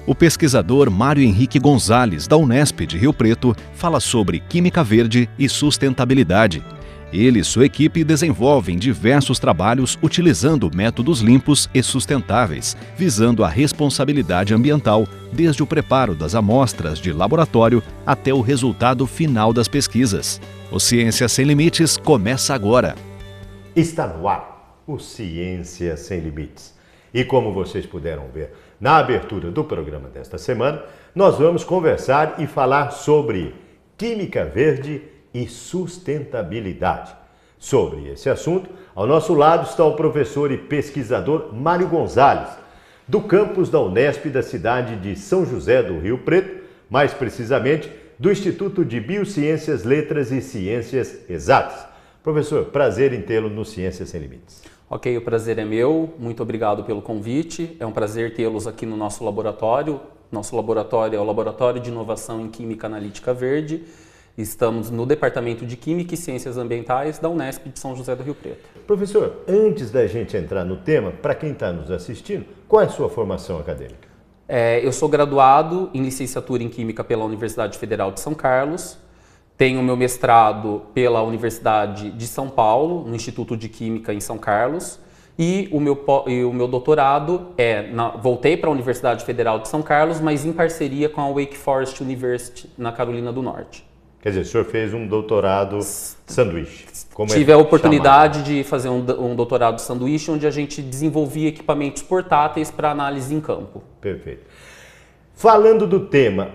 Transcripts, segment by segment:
O pesquisador Mário Henrique Gonzalez, da Unesp de Rio Preto, fala sobre química verde e sustentabilidade. Ele e sua equipe desenvolvem diversos trabalhos utilizando métodos limpos e sustentáveis, visando a responsabilidade ambiental, desde o preparo das amostras de laboratório até o resultado final das pesquisas. O Ciência Sem Limites começa agora. Está no ar o Ciência Sem Limites. E como vocês puderam ver na abertura do programa desta semana, nós vamos conversar e falar sobre química verde e sustentabilidade. Sobre esse assunto, ao nosso lado está o professor e pesquisador Mário Gonzalez, do campus da Unesp da cidade de São José do Rio Preto, mais precisamente do Instituto de Biociências, Letras e Ciências Exatas. Professor, prazer em tê-lo no Ciência Sem Limites. Ok, o prazer é meu, muito obrigado pelo convite, é um prazer tê-los aqui no nosso laboratório. Nosso laboratório é o Laboratório de Inovação em Química Analítica Verde. Estamos no Departamento de Química e Ciências Ambientais da Unesp de São José do Rio Preto. Professor, antes da gente entrar no tema, para quem está nos assistindo, qual é a sua formação acadêmica? Eu sou graduado em licenciatura em Química pela Universidade Federal de São Carlos. Tenho meu mestrado pela Universidade de São Paulo, no Instituto de Química em São Carlos. E o meu doutorado voltei para a Universidade Federal de São Carlos, mas em parceria com a Wake Forest University, na Carolina do Norte. Quer dizer, o senhor fez um doutorado sanduíche. Tive a oportunidade de fazer um doutorado sanduíche, onde a gente desenvolvia equipamentos portáteis para análise em campo. Perfeito. Falando do tema,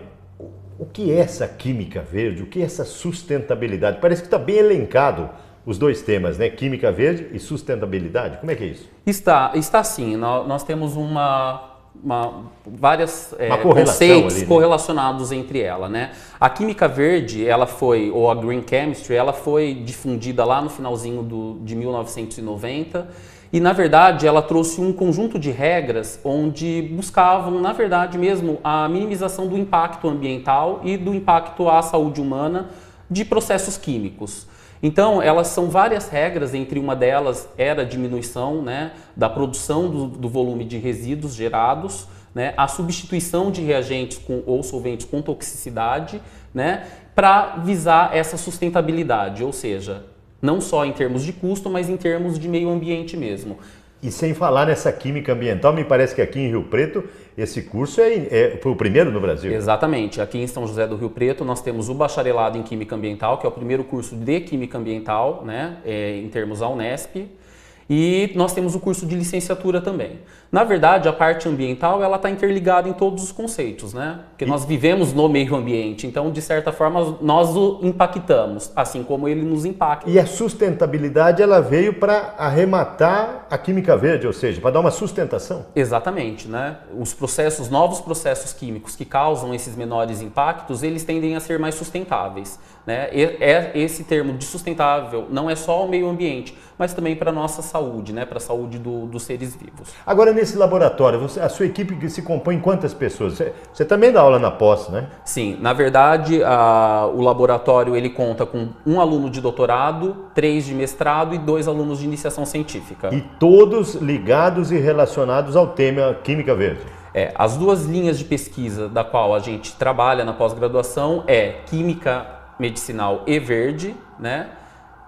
o que é essa química verde? O que é essa sustentabilidade? Parece que está bem elencado os dois temas, né? Química verde e sustentabilidade. Como é que é isso? Está sim. Nós temos vários conceitos ali, né, correlacionados entre ela, né? A química verde, ou a Green Chemistry, ela foi difundida lá no finalzinho de 1990. E, na verdade, ela trouxe um conjunto de regras onde buscavam, na verdade mesmo, a minimização do impacto ambiental e do impacto à saúde humana de processos químicos. Então, elas são várias regras, entre uma delas era a diminuição, né, da produção do volume de resíduos gerados, né, a substituição de reagentes ou solventes com toxicidade, né, para visar essa sustentabilidade, ou seja, não só em termos de custo, mas em termos de meio ambiente mesmo. E sem falar nessa química ambiental, me parece que aqui em Rio Preto esse curso foi o primeiro no Brasil. Exatamente. Aqui em São José do Rio Preto nós temos o bacharelado em Química Ambiental, que é o primeiro curso de Química Ambiental, né, em termos da Unesp. E nós temos o curso de licenciatura também. Na verdade, a parte ambiental ela está interligada em todos os conceitos, né? Porque nós vivemos no meio ambiente, então, de certa forma, nós o impactamos, assim como ele nos impacta. E a sustentabilidade ela veio para arrematar a química verde, ou seja, para dar uma sustentação? Exatamente, né? Os novos processos químicos que causam esses menores impactos, eles tendem a ser mais sustentáveis, né? Esse termo de sustentável não é só o meio ambiente, mas também para a nossa saúde, né? Para a saúde dos seres vivos. Agora, nesse laboratório, a sua equipe se compõe em quantas pessoas? Você também dá aula na pós, né? Sim, na verdade, o laboratório ele conta com 1 aluno de doutorado, 3 de mestrado e 2 alunos de iniciação científica. E todos ligados e relacionados ao tema Química Verde? As duas linhas de pesquisa da qual a gente trabalha na pós-graduação é Química Medicinal e Verde, né?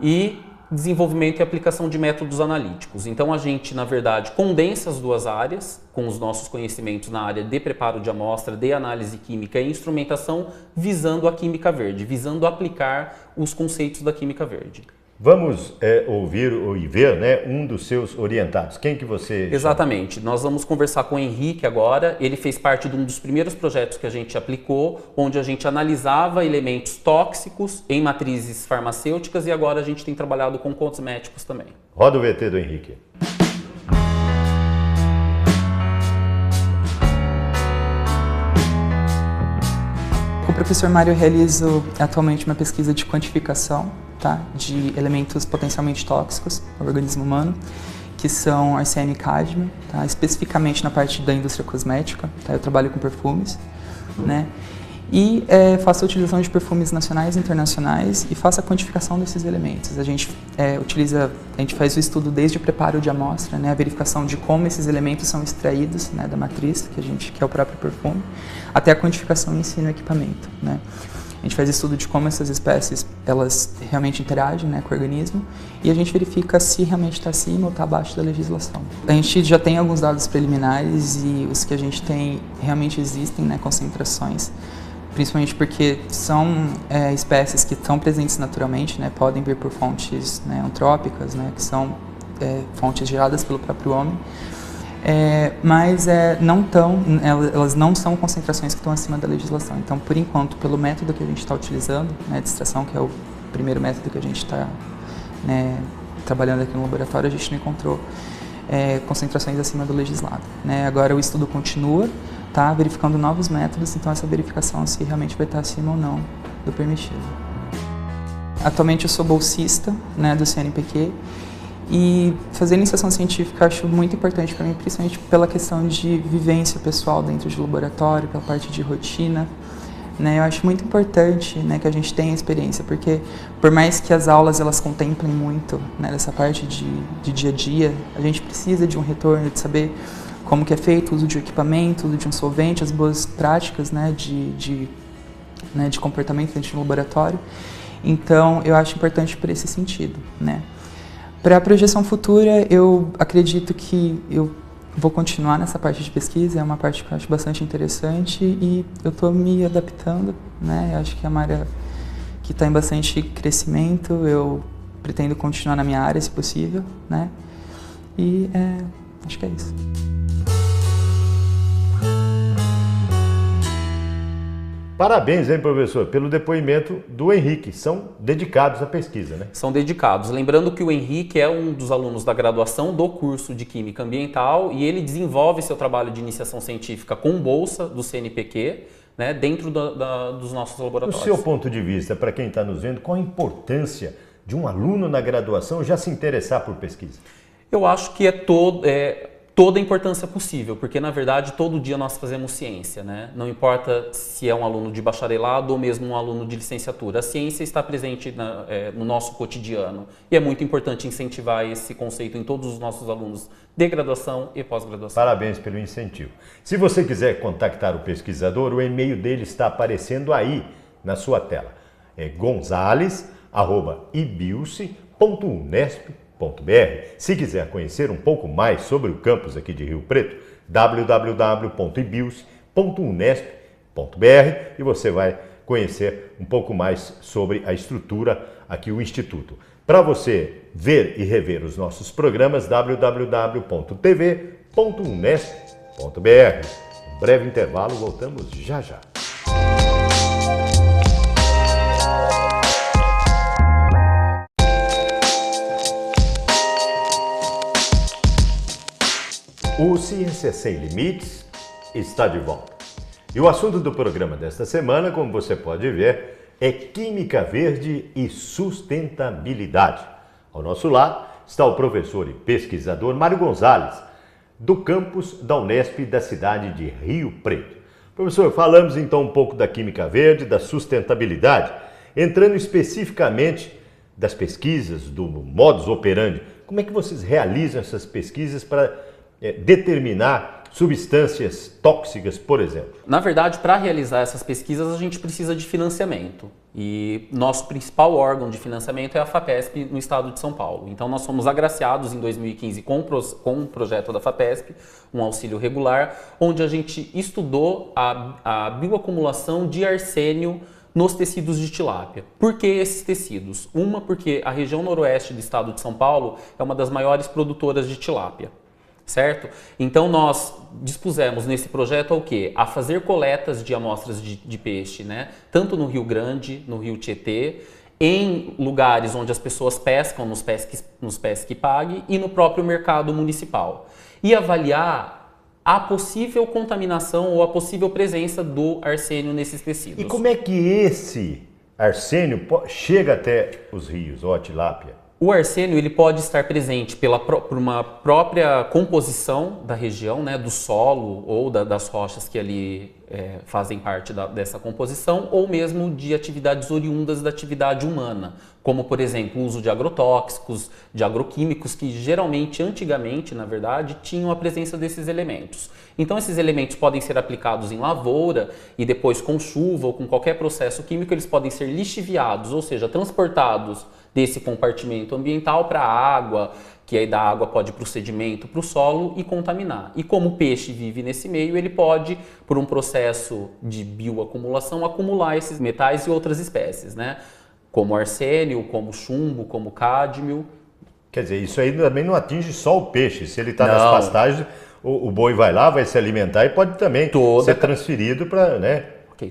E desenvolvimento e aplicação de métodos analíticos. Então a gente, na verdade, condensa as duas áreas com os nossos conhecimentos na área de preparo de amostra, de análise química e instrumentação, visando a química verde, visando aplicar os conceitos da química verde. Vamos ouvir e ver, né, um dos seus orientados. Quem que você... Exatamente. Nós vamos conversar com o Henrique agora. Ele fez parte de um dos primeiros projetos que a gente aplicou, onde a gente analisava elementos tóxicos em matrizes farmacêuticas e agora a gente tem trabalhado com cosméticos também. Roda o VT do Henrique. Com o professor Mário, eu realizo atualmente uma pesquisa de quantificação, de elementos potencialmente tóxicos ao organismo humano, que são arsênio e cádmio, especificamente na parte da indústria cosmética. Eu trabalho com perfumes, né? E faça a utilização de perfumes nacionais e internacionais e faça a quantificação desses elementos. A gente faz o estudo desde o preparo de amostra, né, a verificação de como esses elementos são extraídos, né, da matriz, que é o próprio perfume, até a quantificação em si no equipamento, né. A gente faz estudo de como essas espécies elas realmente interagem, né, com o organismo, e a gente verifica se realmente está acima ou está abaixo da legislação. A gente já tem alguns dados preliminares e os que a gente tem realmente existem, né, concentrações, principalmente porque são espécies que estão presentes naturalmente, né, podem vir por fontes, né, antrópicas, né, que são fontes geradas pelo próprio homem, mas elas não são concentrações que estão acima da legislação. Então, por enquanto, pelo método que a gente está utilizando, né, de extração, que é o primeiro método que a gente está, né, trabalhando aqui no laboratório, a gente não encontrou concentrações acima do legislado, né. Agora o estudo continua, tá, verificando novos métodos, então essa verificação se realmente vai estar acima ou não do permitido. Atualmente eu sou bolsista, né, do CNPq, e fazer iniciação científica eu acho muito importante para mim, principalmente pela questão de vivência pessoal dentro de laboratório, pela parte de rotina, né. Eu acho muito importante, né, que a gente tenha experiência, porque por mais que as aulas elas contemplem muito, né, dessa parte de dia a dia, a gente precisa de um retorno, de saber como que é feito o uso de equipamento, o uso de um solvente, as boas práticas, né, de comportamento dentro do laboratório. Então, eu acho importante por esse sentido, né. Para a projeção futura, eu acredito que eu vou continuar nessa parte de pesquisa, é uma parte que eu acho bastante interessante e eu estou me adaptando, né. Eu acho que é uma área que está em bastante crescimento, eu pretendo continuar na minha área, se possível, né. E acho que é isso. Parabéns, hein, professor, pelo depoimento do Henrique. São dedicados à pesquisa, né? São dedicados. Lembrando que o Henrique é um dos alunos da graduação do curso de Química Ambiental e ele desenvolve seu trabalho de iniciação científica com bolsa do CNPq, né, dentro dos nossos laboratórios. Do seu ponto de vista, para quem está nos vendo, qual a importância de um aluno na graduação já se interessar por pesquisa? Eu acho que toda a importância possível, porque na verdade todo dia nós fazemos ciência, né? Não importa se é um aluno de bacharelado ou mesmo um aluno de licenciatura, a ciência está presente no nosso cotidiano e é muito importante incentivar esse conceito em todos os nossos alunos de graduação e pós-graduação. Parabéns pelo incentivo. Se você quiser contactar o pesquisador, o e-mail dele está aparecendo aí na sua tela. É gonzales@ibilce.unesp.br. Se quiser conhecer um pouco mais sobre o campus aqui de Rio Preto, www.ibilce.unesp.br e você vai conhecer um pouco mais sobre a estrutura aqui, o Instituto. Para você ver e rever os nossos programas, www.tv.unesp.br. Um breve intervalo, voltamos já já. O Ciência Sem Limites está de volta. E o assunto do programa desta semana, como você pode ver, é Química Verde e Sustentabilidade. Ao nosso lado está o professor e pesquisador Mário Gonzales, do campus da Unesp da cidade de Rio Preto. Professor, falamos então um pouco da Química Verde, da sustentabilidade, entrando especificamente das pesquisas, do modus operandi. Como é que vocês realizam essas pesquisas para determinar substâncias tóxicas, por exemplo? Na verdade, para realizar essas pesquisas, a gente precisa de financiamento. E nosso principal órgão de financiamento é a FAPESP no estado de São Paulo. Então, nós fomos agraciados em 2015 com um projeto da FAPESP, um auxílio regular, onde a gente estudou a bioacumulação de arsênio nos tecidos de tilápia. Por que esses tecidos? Porque a região noroeste do estado de São Paulo é uma das maiores produtoras de tilápia. Certo? Então nós dispusemos nesse projeto ao quê? A fazer coletas de amostras de peixe, né? Tanto no Rio Grande, no Rio Tietê, em lugares onde as pessoas pescam, nos Pesque Pague e no próprio mercado municipal. E avaliar a possível contaminação ou a possível presença do arsênio nesses tecidos. E como é que esse arsênio chega até os rios, ou a tilápia? O arsênio ele pode estar presente por uma própria composição da região, né, do solo ou das rochas que ali fazem parte dessa composição, ou mesmo de atividades oriundas da atividade humana, como, por exemplo, o uso de agrotóxicos, de agroquímicos, que geralmente, antigamente, na verdade, tinham a presença desses elementos. Então, esses elementos podem ser aplicados em lavoura e depois, com chuva ou com qualquer processo químico, eles podem ser lixiviados, ou seja, transportados desse compartimento ambiental para a água, que aí da água pode ir para o sedimento, para o solo e contaminar. E como o peixe vive nesse meio, ele pode, por um processo de bioacumulação, acumular esses metais e outras espécies, né? Como arsênio, como chumbo, como cádmio. Quer dizer, isso aí também não atinge só o peixe. Se ele está nas pastagens, o boi vai lá, vai se alimentar e pode também ser transferido para, né?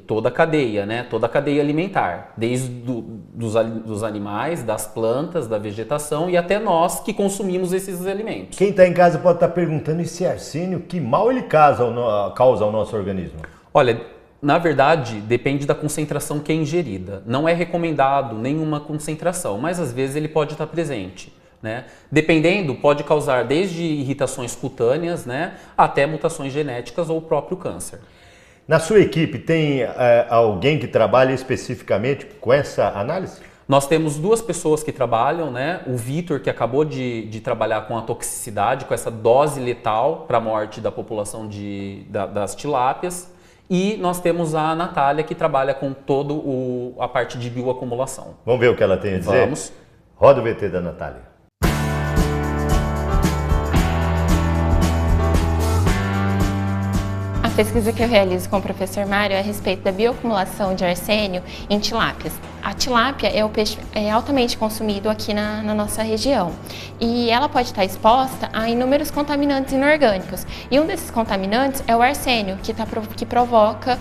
Toda a cadeia, né? Toda a cadeia alimentar, desde dos animais, das plantas, da vegetação e até nós que consumimos esses alimentos. Quem está em casa pode estar perguntando, esse arsênio, que mal ele causa ao nosso organismo? Olha, na verdade, depende da concentração que é ingerida. Não é recomendado nenhuma concentração, mas às vezes ele pode estar presente, né? Dependendo, pode causar desde irritações cutâneas, né, até mutações genéticas ou o próprio câncer. Na sua equipe tem alguém que trabalha especificamente com essa análise? Nós temos 2 pessoas que trabalham, né? O Vitor, que acabou de trabalhar com a toxicidade, com essa dose letal para a morte da população das tilápias. E nós temos a Natália, que trabalha com toda a parte de bioacumulação. Vamos ver o que ela tem a dizer? Vamos. Roda o VT da Natália. A pesquisa que eu realizo com o professor Mário é a respeito da bioacumulação de arsênio em tilápias. A tilápia é o peixe altamente consumido aqui na nossa região e ela pode estar exposta a inúmeros contaminantes inorgânicos. E um desses contaminantes é o arsênio, que provoca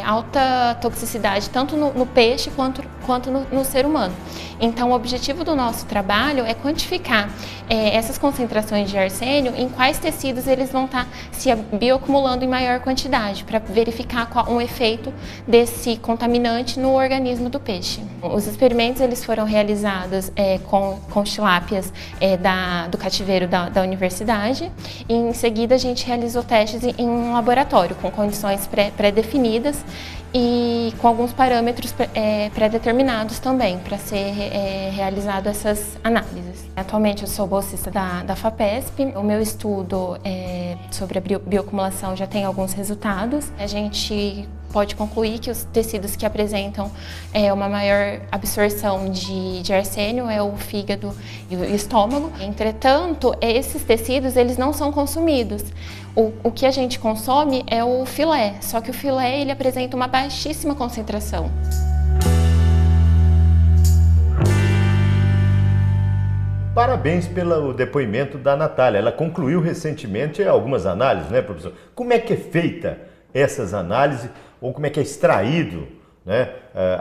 alta toxicidade tanto no peixe quanto no ser humano. Então, o objetivo do nosso trabalho é quantificar essas concentrações de arsênio, em quais tecidos eles vão estar se bioacumulando em maior quantidade, para verificar qual um efeito desse contaminante no organismo do peixe. Os experimentos eles foram realizados com tilápias do cativeiro da universidade e em seguida a gente realizou testes em um laboratório com condições pré-definidas e com alguns parâmetros pré-determinados também para ser realizado essas análises. Atualmente eu sou bolsista da FAPESP. O meu estudo sobre a bioacumulação já tem alguns resultados. A gente pode concluir que os tecidos que apresentam uma maior absorção de arsênio é o fígado e o estômago. Entretanto, esses tecidos eles não são consumidos. O que a gente consome é o filé, só que o filé ele apresenta uma baixíssima concentração. Parabéns pelo depoimento da Natália. Ela concluiu recentemente algumas análises, né, professor? Como é que é feita essas análises ou como é que é extraído, né,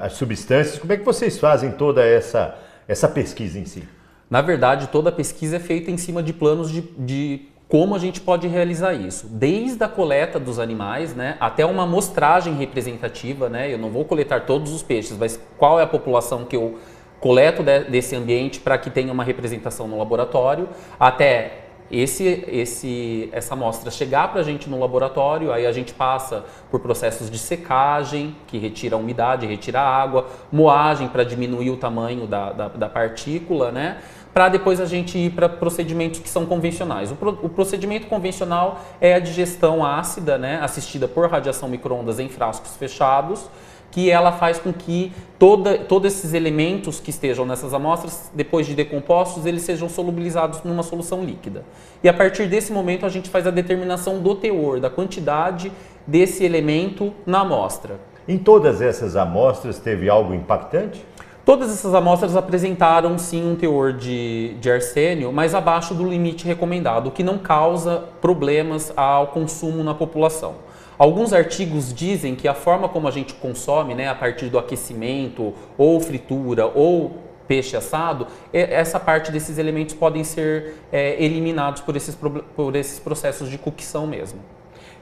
as substâncias? Como é que vocês fazem toda essa pesquisa em si? Na verdade, toda a pesquisa é feita em cima de planos de como a gente pode realizar isso. Desde a coleta dos animais, né, até uma amostragem representativa, né? Eu não vou coletar todos os peixes, mas qual é a população que eu coleto desse ambiente para que tenha uma representação no laboratório, até essa amostra chegar para a gente no laboratório, aí a gente passa por processos de secagem, que retira a umidade, retira a água, moagem para diminuir o tamanho da partícula, né? Para depois a gente ir para procedimentos que são convencionais. O procedimento convencional é a digestão ácida, né, assistida por radiação micro-ondas em frascos fechados, que ela faz com que todos esses elementos que estejam nessas amostras, depois de decompostos, eles sejam solubilizados numa solução líquida. E a partir desse momento a gente faz a determinação do teor, da quantidade desse elemento na amostra. Em todas essas amostras teve algo impactante? Todas essas amostras apresentaram sim um teor de arsênio, mas abaixo do limite recomendado, o que não causa problemas ao consumo na população. Alguns artigos dizem que a forma como a gente consome, né, a partir do aquecimento, ou fritura, ou peixe assado, essa parte desses elementos podem ser eliminados por esses processos de cocção mesmo.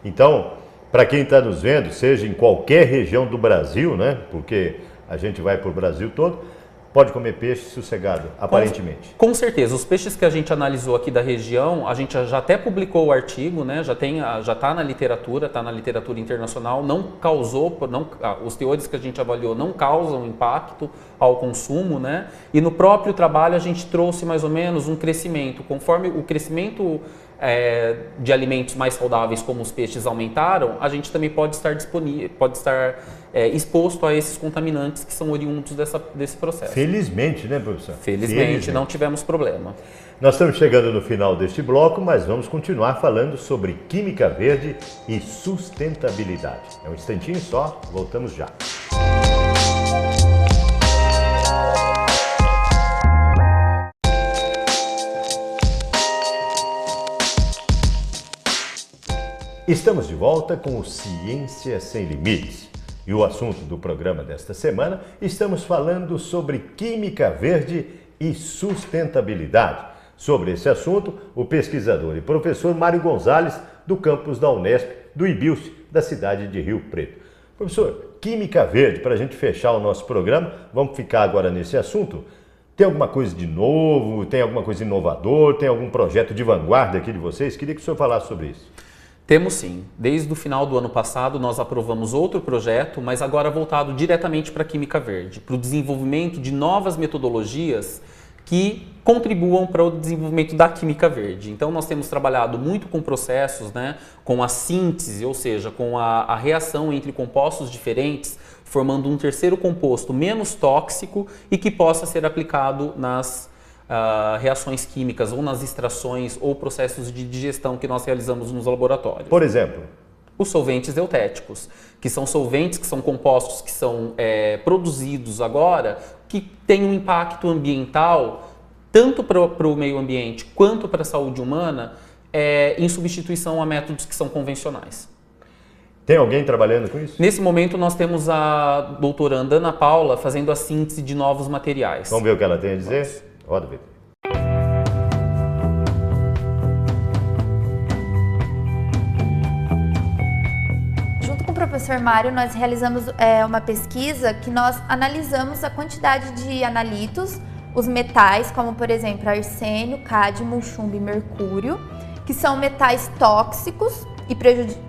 Então, para quem está nos vendo, seja em qualquer região do Brasil, né, porque a gente vai para o Brasil todo, pode comer peixe sossegado, aparentemente. Com certeza. Os peixes que a gente analisou aqui da região, a gente já até publicou o artigo, né? Já está na literatura internacional, não causou, os teores que a gente avaliou não causam impacto ao consumo, né? E no próprio trabalho a gente trouxe mais ou menos um crescimento. Conforme o crescimento de alimentos mais saudáveis, como os peixes, aumentaram, a gente também pode estar exposto a esses contaminantes que são oriundos desse processo. Felizmente, né, professor? Felizmente, não tivemos problema. Nós estamos chegando no final deste bloco, mas vamos continuar falando sobre química verde e sustentabilidade. É um instantinho só, voltamos já. Estamos de volta com o Ciência Sem Limites. E o assunto do programa desta semana, estamos falando sobre química verde e sustentabilidade. Sobre esse assunto, o pesquisador e professor Mário Gonzales, do campus da Unesp, do IBILSE, da cidade de Rio Preto. Professor, química verde, para a gente fechar o nosso programa, vamos ficar agora nesse assunto. Tem alguma coisa de novo? Tem alguma coisa inovador? Tem algum projeto de vanguarda aqui de vocês? Queria que o senhor falasse sobre isso. Temos sim. Desde o final do ano passado nós aprovamos outro projeto, mas agora voltado diretamente para a química verde, para o desenvolvimento de novas metodologias que contribuam para o desenvolvimento da química verde. Então nós temos trabalhado muito com processos, né, com a síntese, ou seja, com a reação entre compostos diferentes, formando um terceiro composto menos tóxico e que possa ser aplicado nas reações químicas ou nas extrações ou processos de digestão que nós realizamos nos laboratórios. Por exemplo? Os solventes eutéticos, que são solventes, que são compostos que são produzidos agora, que têm um impacto ambiental, tanto para o meio ambiente quanto para a saúde humana, em substituição a métodos que são convencionais. Tem alguém trabalhando com isso? Nesse momento nós temos a doutoranda Ana Paula fazendo a síntese de novos materiais. Vamos ver o que ela tem a dizer? Roda, Vitor. Junto com o professor Mário, nós realizamos uma pesquisa que nós analisamos a quantidade de analitos, os metais, como por exemplo arsênio, cádmio, chumbo e mercúrio, que são metais tóxicos e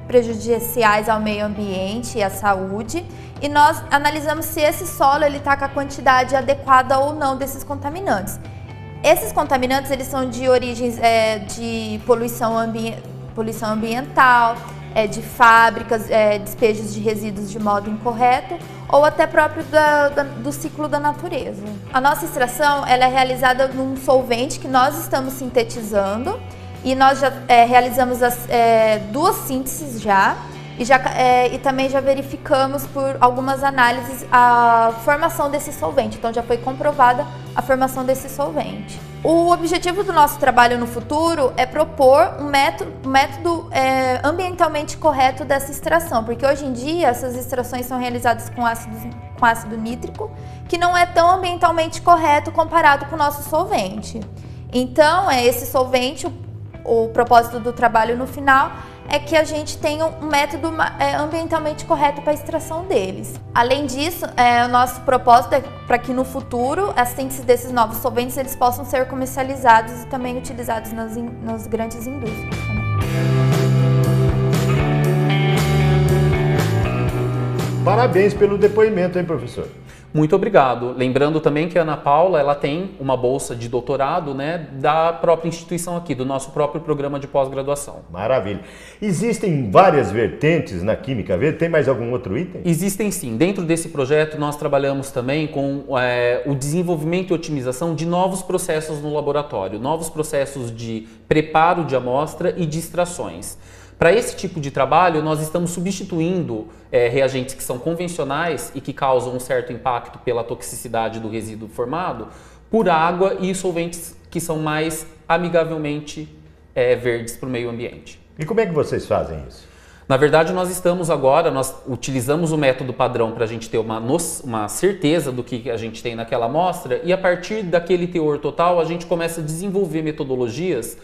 prejudiciais ao meio ambiente e à saúde, e nós analisamos se esse solo está com a quantidade adequada ou não desses contaminantes. Esses contaminantes eles são de origens de poluição ambiental, de fábricas, despejos de resíduos de modo incorreto ou até próprio do ciclo da natureza. A nossa extração ela é realizada num solvente que nós estamos sintetizando e nós já realizamos duas sínteses e também já verificamos por algumas análises a formação desse solvente, então já foi comprovada a formação desse solvente. O objetivo do nosso trabalho no futuro é propor um método ambientalmente correto dessa extração, porque hoje em dia essas extrações são realizadas com ácido nítrico, que não é tão ambientalmente correto comparado com o nosso solvente. Então, esse solvente, o propósito do trabalho no final é que a gente tenha um método ambientalmente correto para a extração deles. Além disso, o nosso propósito é para que no futuro a síntese desses novos solventes eles possam ser comercializados e também utilizados nas grandes indústrias. Parabéns pelo depoimento, hein, professor? Muito obrigado. Lembrando também que a Ana Paula ela tem uma bolsa de doutorado, né, da própria instituição aqui, do nosso próprio programa de pós-graduação. Maravilha. Existem várias vertentes na química verde? Tem mais algum outro item? Existem sim. Dentro desse projeto nós trabalhamos também com o desenvolvimento e otimização de novos processos no laboratório, novos processos de preparo de amostra e de extrações. Para esse tipo de trabalho, nós estamos substituindo reagentes que são convencionais e que causam um certo impacto pela toxicidade do resíduo formado por água e solventes que são mais amigavelmente verdes para o meio ambiente. E como é que vocês fazem isso? Na verdade, nós utilizamos o método padrão para a gente ter uma certeza do que a gente tem naquela amostra e a partir daquele teor total a gente começa a desenvolver metodologias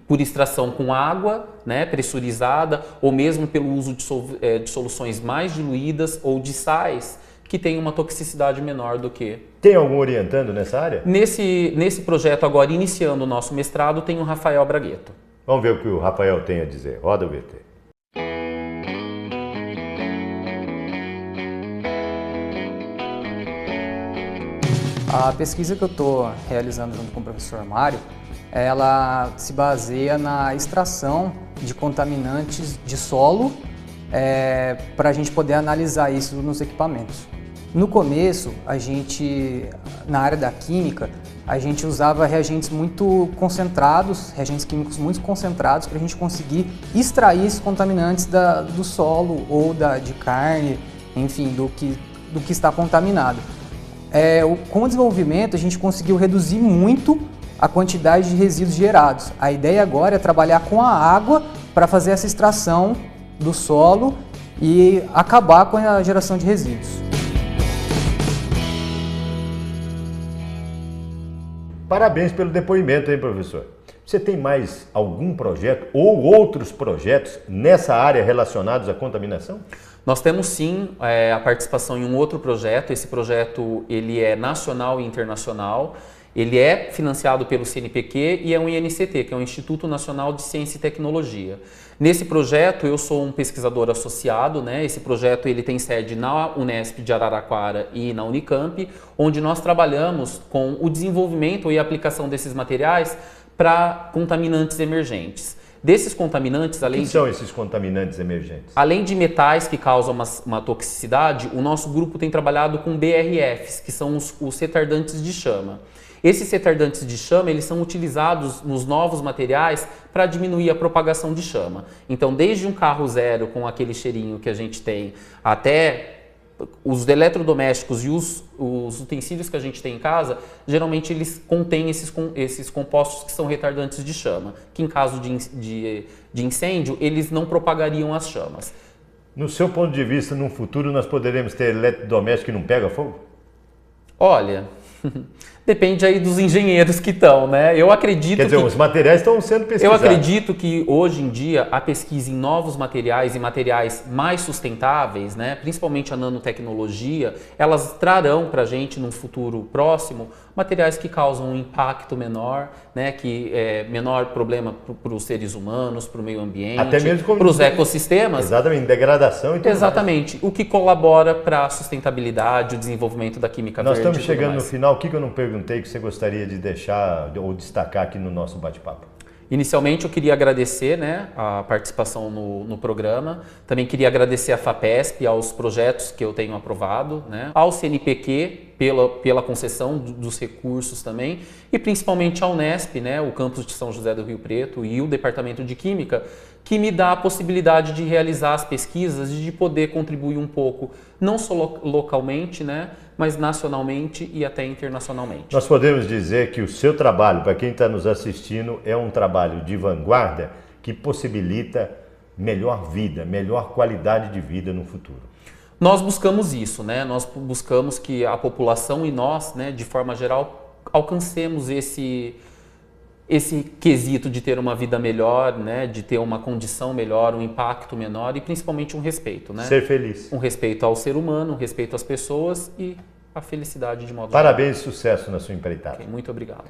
por extração com água, né, pressurizada, ou mesmo pelo uso de soluções mais diluídas ou de sais que tem uma toxicidade menor do que... Tem algum orientando nessa área? Nesse projeto agora, iniciando o nosso mestrado, tem o Rafael Bragueto. Vamos ver o que o Rafael tem a dizer. Roda o VT. A pesquisa que eu estou realizando junto com o professor Mário, ela se baseia na extração de contaminantes de solo para a gente poder analisar isso nos equipamentos. No começo, na área da química, a gente usava reagentes muito concentrados, reagentes químicos muito concentrados para a gente conseguir extrair esses contaminantes do solo ou de carne, enfim, do que está contaminado. Com o desenvolvimento, a gente conseguiu reduzir muito a quantidade de resíduos gerados. A ideia agora é trabalhar com a água para fazer essa extração do solo e acabar com a geração de resíduos. Parabéns pelo depoimento, hein, professor? Você tem mais algum projeto ou outros projetos nessa área relacionados à contaminação? Nós temos sim a participação em um outro projeto. Esse projeto ele é nacional e internacional. Ele é financiado pelo CNPq e é um INCT, que é o Instituto Nacional de Ciência e Tecnologia. Nesse projeto eu sou um pesquisador associado, né? Esse projeto ele tem sede na Unesp de Araraquara e na Unicamp, onde nós trabalhamos com o desenvolvimento e aplicação desses materiais para contaminantes emergentes. Desses contaminantes, além são esses contaminantes emergentes? Além de metais que causam uma toxicidade, o nosso grupo tem trabalhado com BRFs, que são os retardantes de chama. Esses retardantes de chama, eles são utilizados nos novos materiais para diminuir a propagação de chama. Então, desde um carro zero com aquele cheirinho que a gente tem, até os eletrodomésticos e os utensílios que a gente tem em casa, geralmente eles contêm esses compostos que são retardantes de chama, que em caso de incêndio, eles não propagariam as chamas. No seu ponto de vista, no futuro nós poderemos ter eletrodoméstico que não pega fogo? Olha, depende aí dos engenheiros que estão, né? Eu acredito Quer dizer, os materiais estão sendo pesquisados. Eu acredito que hoje em dia a pesquisa em novos materiais e materiais mais sustentáveis, né, principalmente a nanotecnologia, elas trarão para a gente num futuro próximo materiais que causam um impacto menor, né, que é menor problema para os seres humanos, para o meio ambiente, até mesmo para os ecossistemas. Exatamente, degradação e tudo Exatamente, mais. O que colabora para a sustentabilidade, o desenvolvimento da química Nós verde. Nós estamos chegando no final. O que eu não perguntei que você gostaria de deixar ou destacar aqui no nosso bate-papo? Inicialmente eu queria agradecer, né, a participação no programa, também queria agradecer à FAPESP, aos projetos que eu tenho aprovado, né, ao CNPq pela concessão dos recursos também e principalmente ao Unesp, né, o campus de São José do Rio Preto e o Departamento de Química, que me dá a possibilidade de realizar as pesquisas e de poder contribuir um pouco, não só localmente, né, mas nacionalmente e até internacionalmente. Nós podemos dizer que o seu trabalho, para quem está nos assistindo, é um trabalho de vanguarda que possibilita melhor vida, melhor qualidade de vida no futuro. Nós buscamos isso, né? Nós buscamos que a população e nós, né, de forma geral, alcancemos esse quesito de ter uma vida melhor, né, de ter uma condição melhor, um impacto menor e principalmente um respeito, né? Ser feliz. Um respeito ao ser humano, um respeito às pessoas e a felicidade de modo Parabéns e sucesso na sua empreitada. Okay, muito obrigado.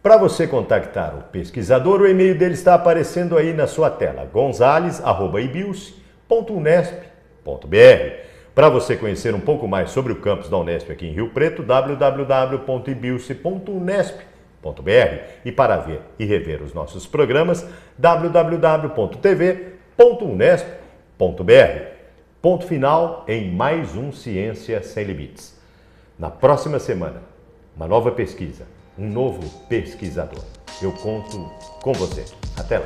Para você contactar o pesquisador, o e-mail dele está aparecendo aí na sua tela, gonzales@ibilce.unesp.br. Para você conhecer um pouco mais sobre o campus da Unesp aqui em Rio Preto, www.ibilce.unesp.br. E para ver e rever os nossos programas, www.tv.unesp.br. Ponto final em mais um Ciência Sem Limites. Na próxima semana, uma nova pesquisa, um novo pesquisador. Eu conto com você. Até lá.